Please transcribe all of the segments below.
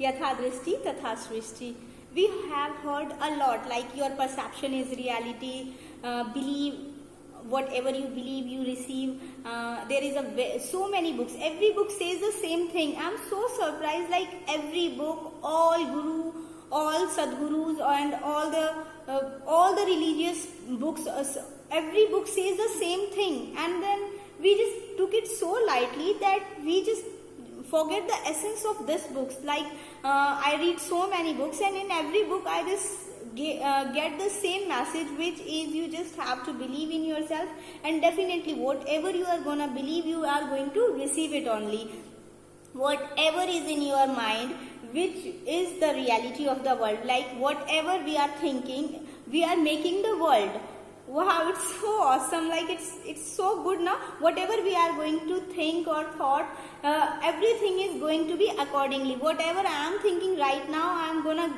Yatha drishti tatha srishti. We have heard a lot like your perception is reality, believe whatever you believe you receive. There is so many books, every book says the same thing. I'm so surprised, like every book, all guru, all sadgurus and all the religious books, every book says the same thing, and then we just took it so lightly that we just forget the essence of this books. Like I read so many books, and in every book I just get the same message, which is you just have to believe in yourself, and definitely whatever you are gonna believe, you are going to receive it only. Whatever is in your mind, which is the reality of the world. Like whatever we are thinking, we are making the world. Wow, it's so awesome. Like it's so good now. Whatever we are going to think or thought, everything is going to be accordingly. Whatever I am thinking right now, I am gonna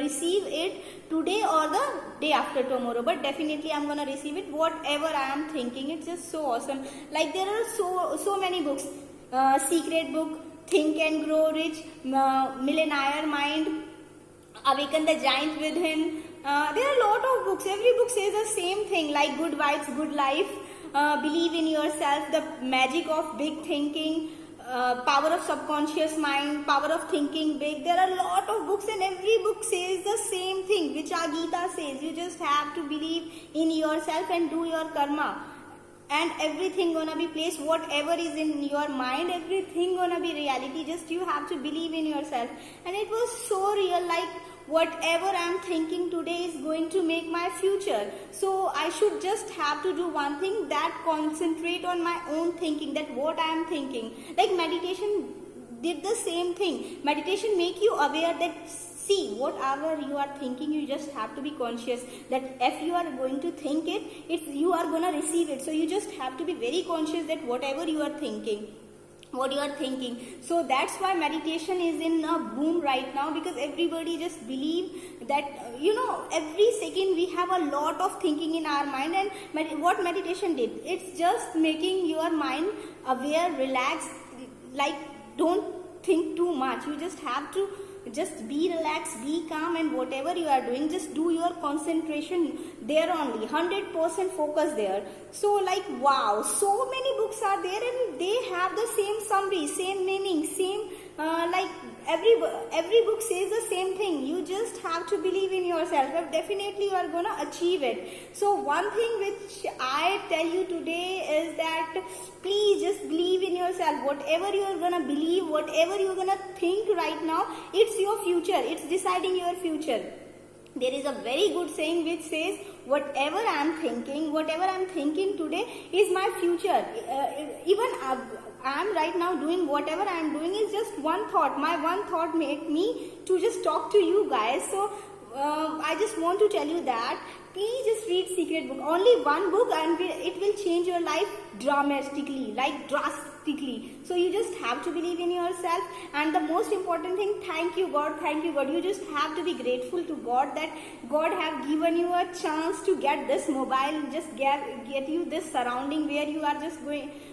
receive it today or the day after tomorrow. But definitely I am gonna receive it. Whatever I am thinking, it's just so awesome. Like there are so many books. Secret book, Think and Grow Rich, Millionaire Mind, Awaken the Giant Within. There are a lot of books. Every book says the same thing, like Good Vibes, Good Life, Believe in Yourself, The Magic of Big Thinking, Power of Subconscious Mind, Power of Thinking Big. There are a lot of books, and every book says the same thing, which our Gita says. You just have to believe in yourself and do your karma, and everything gonna be placed. Whatever is in your mind, everything gonna be reality. Just you have to believe in yourself. And it was so real, like whatever I'm thinking today is going to make my future. So I should just have to do one thing, that concentrate on my own thinking, that what I am thinking. Like meditation did the same thing. Meditation make you aware that see, whatever you are thinking, you just have to be conscious that if you are going to think it, you are going to receive it. So you just have to be very conscious that whatever you are thinking, what you are thinking. So that's why meditation is in a boom right now, because everybody just believe that, every second we have a lot of thinking in our mind. And what meditation did, it's just making your mind aware, relaxed, like don't think too much. You just have to just be relaxed, be calm, and whatever you are doing, just do your concentration there only, 100% focus there. So like wow, so many books are there, and they have the same summary, same meaning, same like every book says the same thing. You just have to believe in yourself, and definitely you are gonna achieve it. So one thing which I tell you today is that please just believe in yourself. Whatever you are gonna believe, whatever you are gonna think right now, it's your future. It's deciding your future. There is a very good saying which says, whatever I am thinking today is my future. Even I am right now doing whatever I am doing is just one thought. My one thought made me to just talk to you guys. So I just want to tell you that please just read Secret Book. Only one book, and it will change your life drastically. So you just have to believe in yourself. And the most important thing, thank you God. You just have to be grateful to God that God have given you a chance to get this mobile, just get you this surrounding where you are just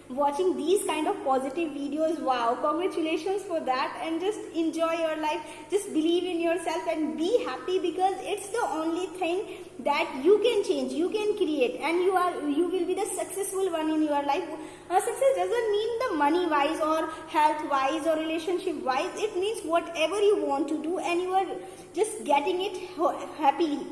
watching these kind of positive videos. Wow, congratulations for that. And just enjoy your life. Just believe in yourself and be happy, because it's the only thing that you can change, you can create, and you will be the successful one in your life. Success doesn't mean the money wise or health wise or relationship wise. It means whatever you want to do, and you are just getting it happily.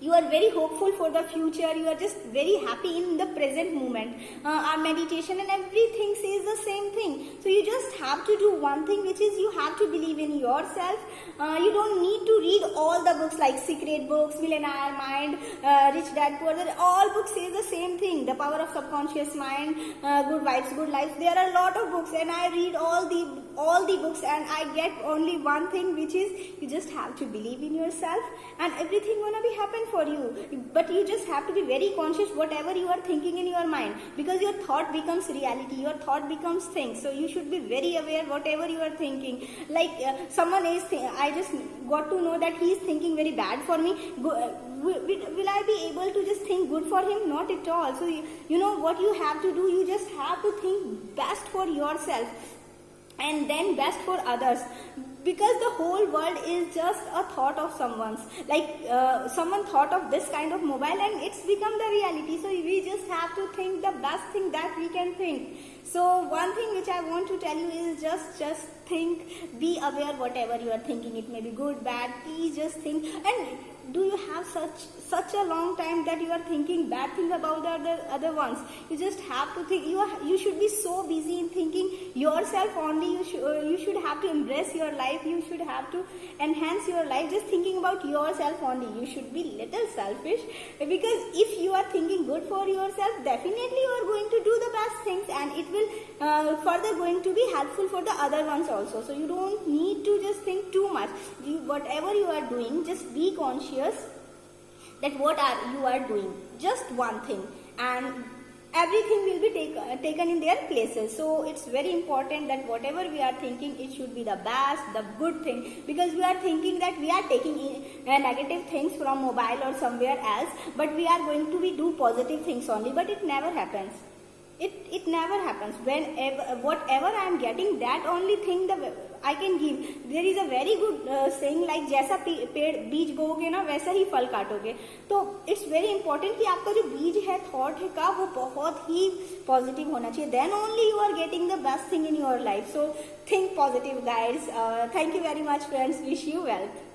You are very hopeful for the future. You are just very happy in the present moment. Our meditation and everything says the same thing. So you just have to do one thing, which is you have to believe in yourself. You don't need to read all the books like Secret Books, Millionaire Mind, Rich Dad Poor Dad. All books say the same thing. The Power of Subconscious Mind, Good Vibes, Good Life. There are a lot of books, and I read all the books, and I get only one thing, which is you just have to believe in yourself, and everything gonna be happen for you. But you just have to be very conscious whatever you are thinking in your mind, because your thought becomes reality, your thought becomes things. So you should be very aware whatever you are thinking. Like someone is I just got to know that he is thinking very bad for me. Will I be able to just think good for him? Not at all. So you know what you have to do, you just have to think best for yourself and then best for others. because the whole world is just a thought of someone's, like someone thought of this kind of mobile and it's become the reality. So we just have to think the best thing that we can think. So one thing which I want to tell you is just think, be aware whatever you are thinking. It may be good, bad, please just think. And do you have such a long time that you are thinking bad thing about the other ones? You just have to think. You should be so busy in thinking yourself only. You should have to embrace your life. You should have to enhance your life. Just thinking about yourself only. You should be little selfish, because if you are thinking good for yourself, definitely you are going to do the best things, and it will further going to be helpful for the other ones also. So you don't need to just think too much. Whatever you are doing, just be conscious that you are doing just one thing, and everything will be taken in their places. So it's very important that whatever we are thinking, it should be the best, the good thing, because we are thinking that we are taking negative things from mobile or somewhere else, but we are going to be do positive things only, but it never happens. It never happens. Whatever I am getting, that only thing I can give. There is a very good saying like जैसा पेड़ बीज बोओगे ना वैसा ही फल काटोगे. तो it's very important कि आपका जो बीज है, thought है का, वो बहुत ही positive होना चाहिए. Then only you are getting the best thing in your life. So think positive, guys. Thank you very much, friends. Wish you wealth.